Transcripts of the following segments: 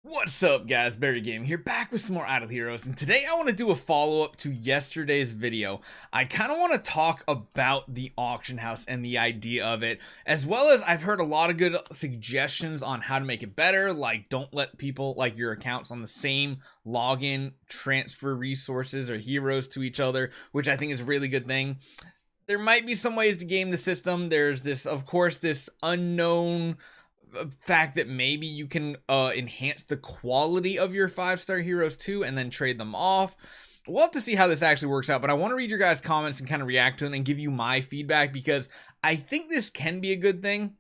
What's up, guys? Barry Gaming here, back with some more Idle Heroes, and today I want to do a follow-up to yesterday's video. I kind of want to talk about the auction house and the idea of it, as well as I've heard a lot of good suggestions on how to make it better, like don't let people, like your accounts on the same login, transfer resources or heroes to each other, which I think is a really good thing. There might be some ways to game the system. There's this, of course, this unknown fact that maybe you can enhance the quality of your 5-star heroes too and then trade them off. We'll have to see how this actually works out, but I want to read your guys' comments and kind of react to them and give you my feedback, because I think this can be a good thing.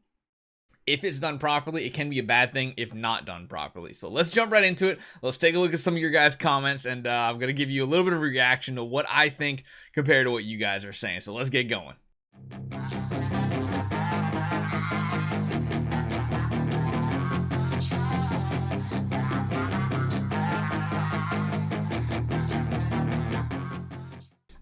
If it's done properly, it can be a bad thing if not done properly. So let's jump right into it. Let's take a look at some of your guys' comments, and I'm going to give you a little bit of a reaction to what I think compared to what you guys are saying. So let's get going.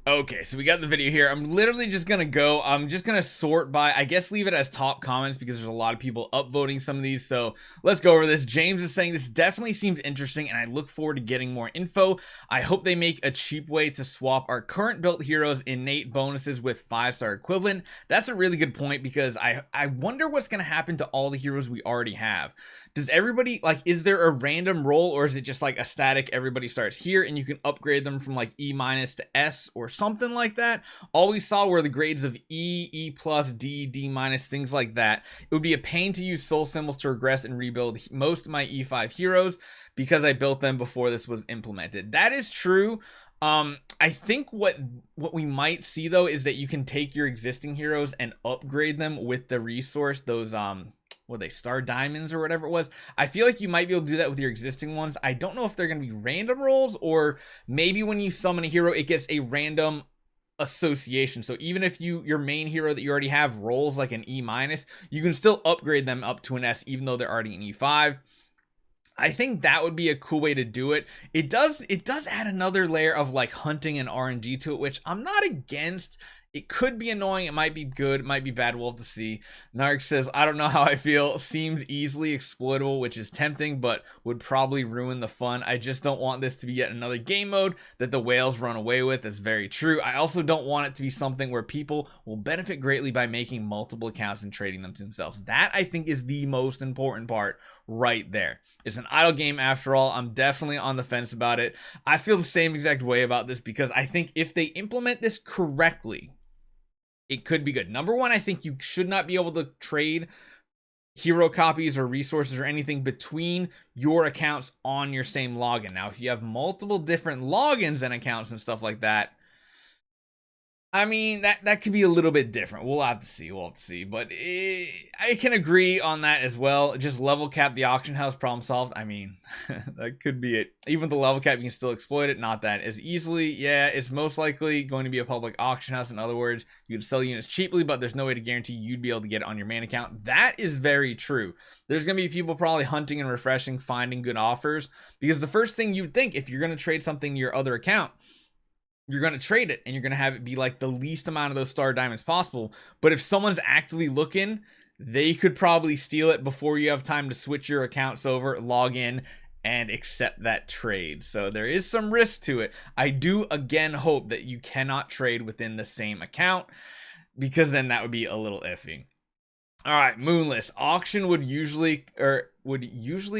Okay, so we got the video here. I'm literally just gonna sort by, I guess, leave it as top comments because there's a lot of people upvoting some of these. So let's go over this. James is saying this definitely seems interesting and I look forward to getting more info. I hope they make a cheap way to swap our current built heroes innate bonuses with 5-star equivalent. That's a really good point, because I wonder what's gonna happen to all the heroes we already have. Does everybody, like, is there a random roll, or is it just like a static, everybody starts here and you can upgrade them from like E- to S or something like that? All we saw were the grades of E, E+, D, D-, things like that. It would be a pain to use soul symbols to regress and rebuild most of my E5 heroes because I built them before this was implemented. That is true. I think what we might see though is that you can take your existing heroes and upgrade them with the resource, those what are they, star diamonds or whatever it was. I feel like you might be able to do that with your existing ones. I don't know if they're going to be random rolls, or maybe when you summon a hero it gets a random association. So even if your main hero that you already have rolls like an E-, you can still upgrade them up to an S even though they're already an E5. I think that would be a cool way to do it. It does add another layer of like hunting and RNG to it, which I'm not against. It could be annoying, it might be good, it might be bad, we'll have to see. Narc says, I don't know how I feel. Seems easily exploitable, which is tempting, but would probably ruin the fun. I just don't want this to be yet another game mode that the whales run away with. That's very true. I also don't want it to be something where people will benefit greatly by making multiple accounts and trading them to themselves. That, I think, is the most important part right there. It's an idle game after all. I'm definitely on the fence about it. I feel the same exact way about this, because I think if they implement this correctly, it could be good. Number one, I think you should not be able to trade hero copies or resources or anything between your accounts on your same login. Now, if you have multiple different logins and accounts and stuff like that, I mean, that could be a little bit different. We'll have to see. But I can agree on that as well. Just level cap the auction house, problem solved. I mean, that could be it. Even with the level cap, you can still exploit it. Not that as easily. Yeah, it's most likely going to be a public auction house. In other words, you can sell units cheaply, but there's no way to guarantee you'd be able to get it on your main account. That is very true. There's going to be people probably hunting and refreshing, finding good offers, because the first thing you'd think if you're going to trade something to your other account, you're going to trade it and you're going to have it be like the least amount of those star diamonds possible. But if someone's actively looking, they could probably steal it before you have time to switch your accounts over, log in, and accept that trade. So there is some risk to it. I do again hope that you cannot trade within the same account, because then that would be a little iffy. All right, Moonless. Auction would usually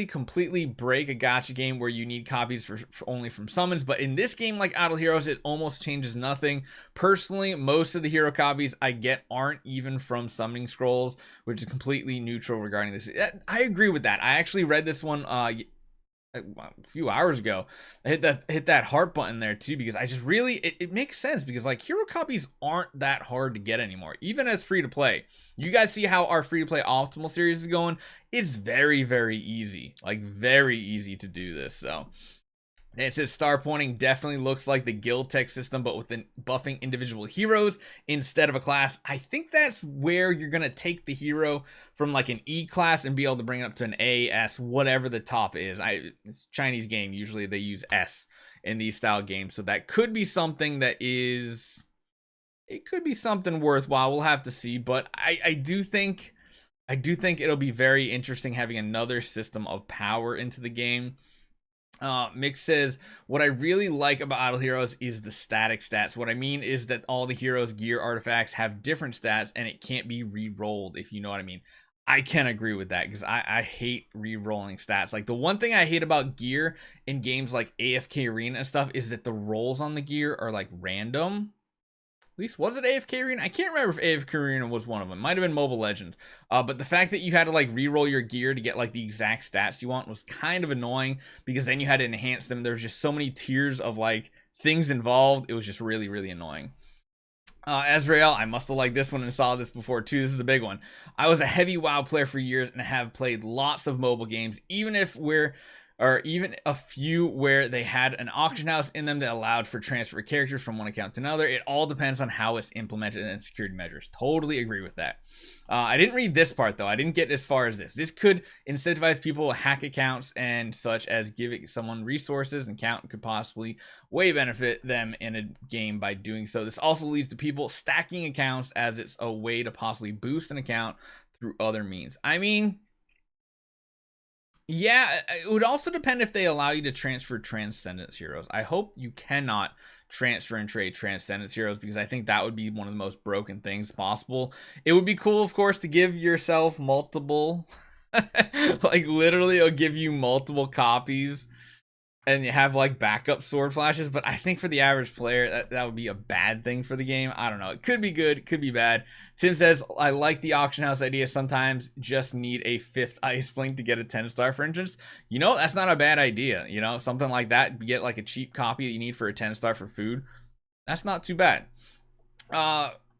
completely break a gacha game where you need copies for only from summons, but in this game, like Idle Heroes, it almost changes nothing. Personally, most of the hero copies I get aren't even from summoning scrolls, which is completely neutral regarding this. I agree with that. I actually read this one a few hours ago. I hit that heart button there too, because I just really, it makes sense, because like hero copies aren't that hard to get anymore, even as free to play. You guys see how our free to play optimal series is going. It's very, very easy, like very easy to do this. So it says star pointing definitely looks like the guild tech system, but with buffing individual heroes instead of a class. I think that's where you're going to take the hero from like an E class and be able to bring it up to an A, S, whatever the top is. It's a Chinese game. Usually they use S in these style games. So that could be something that is, it could be something worthwhile. We'll have to see. But I do think I do think it'll be very interesting having another system of power into the game. Mick says, what I really like about Idle Heroes is the static stats. What I mean is that all the heroes' gear artifacts have different stats and it can't be re-rolled, if you know what I mean. I can agree with that because I hate re-rolling stats. Like, the one thing I hate about gear in games like AFK Arena and stuff is that the rolls on the gear are like random. At least, was it AFK Arena? I can't remember if AFK Arena was one of them. Might have been Mobile Legends. But the fact that you had to like re-roll your gear to get like the exact stats you want was kind of annoying, because then you had to enhance them. There's just so many tiers of like things involved. It was just really, really annoying. Azrael, I must have liked this one and saw this before too. This is a big one. I was a heavy WoW player for years and have played lots of mobile games, even a few where they had an auction house in them that allowed for transfer of characters from one account to another. It all depends on how it's implemented and security measures. Totally agree with that. I didn't read this part though. I didn't get as far as this. This could incentivize people to hack accounts and such, as giving someone resources and account could possibly way benefit them in a game by doing so. This also leads to people stacking accounts, as it's a way to possibly boost an account through other means. I mean, yeah, it would also depend if they allow you to transfer Transcendence heroes. I hope you cannot transfer and trade Transcendence heroes, because I think that would be one of the most broken things possible. It would be cool, of course, to give yourself multiple, like literally it'll give you multiple copies and you have like backup sword flashes, but I think for the average player that would be a bad thing for the game. I don't know, it could be good, it could be bad. Tim says, I like the auction house idea. Sometimes just need a 5th ice blink to get a 10-star, for instance. You know, that's not a bad idea. You know, something like that, get like a cheap copy that you need for a 10-star for food. That's not too bad.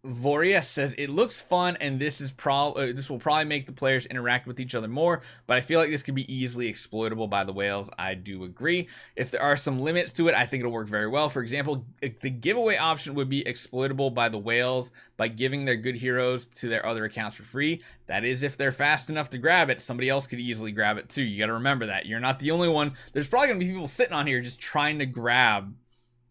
Voria says, it looks fun, and this will probably make the players interact with each other more, but I feel like this could be easily exploitable by the whales. I do agree. If there are some limits to it, I think it'll work very well. For example, the giveaway option would be exploitable by the whales by giving their good heroes to their other accounts for free. That is, if they're fast enough to grab it. Somebody else could easily grab it too. You got to remember that. You're not the only one. There's probably going to be people sitting on here just trying to grab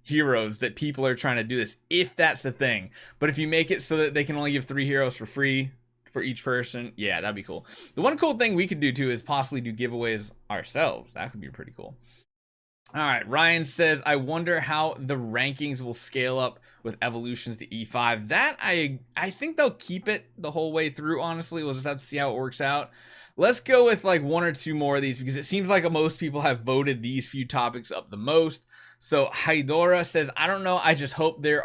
heroes that people are trying to do this, if that's the thing. But if you make it so that they can only give 3 heroes for free for each person, yeah, that'd be cool. The one cool thing we could do too is possibly do giveaways ourselves. That could be pretty cool. All right, Ryan says, I wonder how the rankings will scale up with evolutions to E5. That I think they'll keep it the whole way through, honestly. We'll just have to see how it works out. Let's go with like 1 or 2 more of these, because it seems like most people have voted these few topics up the most. So Hydora says, I don't know, I just hope there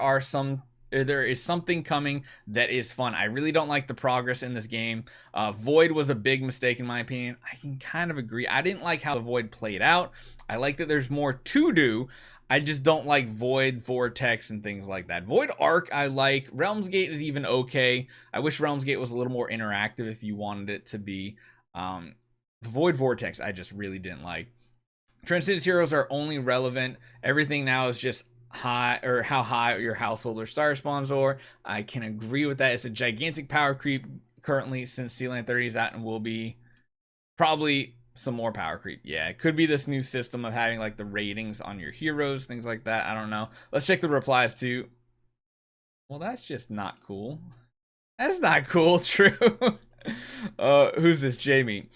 is something coming that is fun. I really don't like the progress in this game. Void was a big mistake in my opinion. I can kind of agree. I didn't like how the Void played out. I like that there's more to do. I just don't like Void, Vortex, and things like that. Void Arc I like. Realms Gate is even okay. I wish Realms Gate was a little more interactive if you wanted it to be. Void Vortex I just really didn't like. Transcendence heroes are only relevant. Everything now is just high, or how high your household or star spawns are. I can agree with that. It's a gigantic power creep currently, since Sealand 30 is out, and will be probably some more power creep. Yeah, it could be this new system of having like the ratings on your heroes, things like that. I don't know. Let's check the replies too. Well, that's just not cool. That's not cool. True. Who's this? Jamie.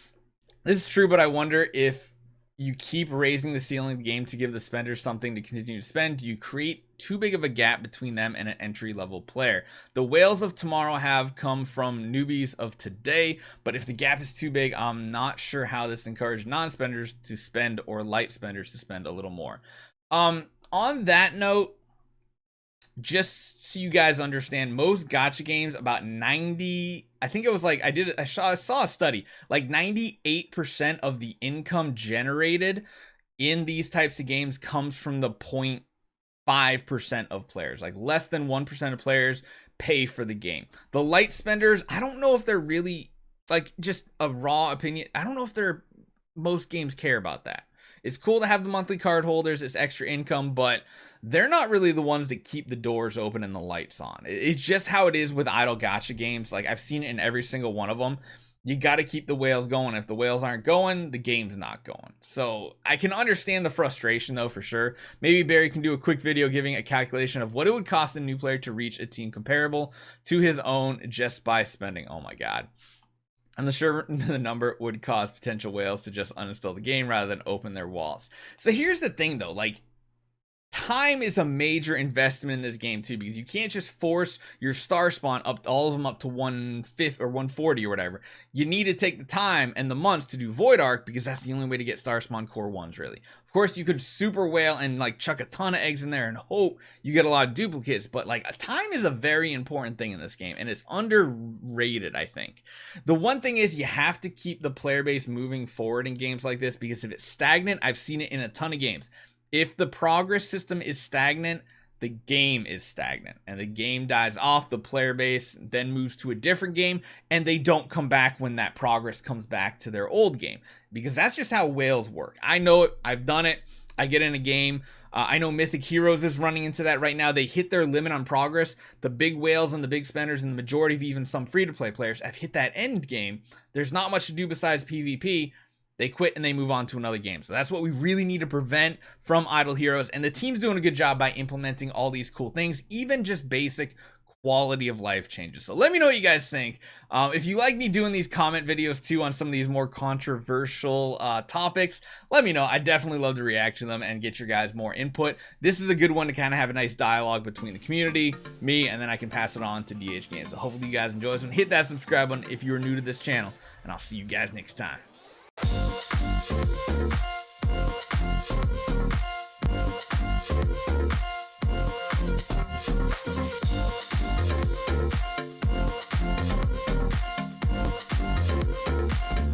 This is true, but I wonder if you keep raising the ceiling of the game to give the spenders something to continue to spend. Do you create too big of a gap between them and an entry-level player? The whales of tomorrow have come from newbies of today, but if the gap is too big, I'm not sure how this encourages non-spenders to spend or light spenders to spend a little more. On that note, just so you guys understand, most gacha games, about 90, I think it was like, I saw a study, like 98% of the income generated in these types of games comes from the 0.5% of players. Like less than 1% of players pay for the game. The light spenders, I don't know if they're really, like, just a raw opinion, I don't know if most games care about that. It's cool to have the monthly card holders, it's extra income, but they're not really the ones that keep the doors open and the lights on. It's just how it is with idle gacha games. Like, I've seen it in every single one of them. You got to keep the whales going. If the whales aren't going, the game's not going. So I can understand the frustration though, for sure. Maybe Barry can do a quick video giving a calculation of what it would cost a new player to reach a team comparable to his own just by spending. Oh my God. I'm sure the number would cause potential whales to just uninstall the game rather than open their walls. So here's the thing though, like, time is a major investment in this game too, because you can't just force your star spawn up, all of them up to 150 or 140 or whatever. You need to take the time and the months to do Void Arc, because that's the only way to get star spawn core ones, really. Of course, you could super whale and like chuck a ton of eggs in there and hope you get a lot of duplicates, but like, time is a very important thing in this game, and it's underrated, I think. The one thing is, you have to keep the player base moving forward in games like this, because if it's stagnant, I've seen it in a ton of games. If the progress system is stagnant, the game is stagnant, and the game dies off. The player base then moves to a different game, and they don't come back when that progress comes back to their old game, because that's just how whales work. I know it. I've done it. I get in a game. I know Mythic Heroes is running into that right now. They hit their limit on progress. The big whales and the big spenders and the majority of even some free-to-play players have hit that end game. There's not much to do besides PvP. They quit and they move on to another game. So that's what we really need to prevent from Idle Heroes. And the team's doing a good job by implementing all these cool things, even just basic quality of life changes. So let me know what you guys think. If you like me doing these comment videos too on some of these more controversial topics, let me know. I definitely love to react to them and get your guys more input. This is a good one to kind of have a nice dialogue between the community, me, and then I can pass it on to DH Games. So hopefully you guys enjoy this one. Hit that subscribe button if you're new to this channel, and I'll see you guys next time.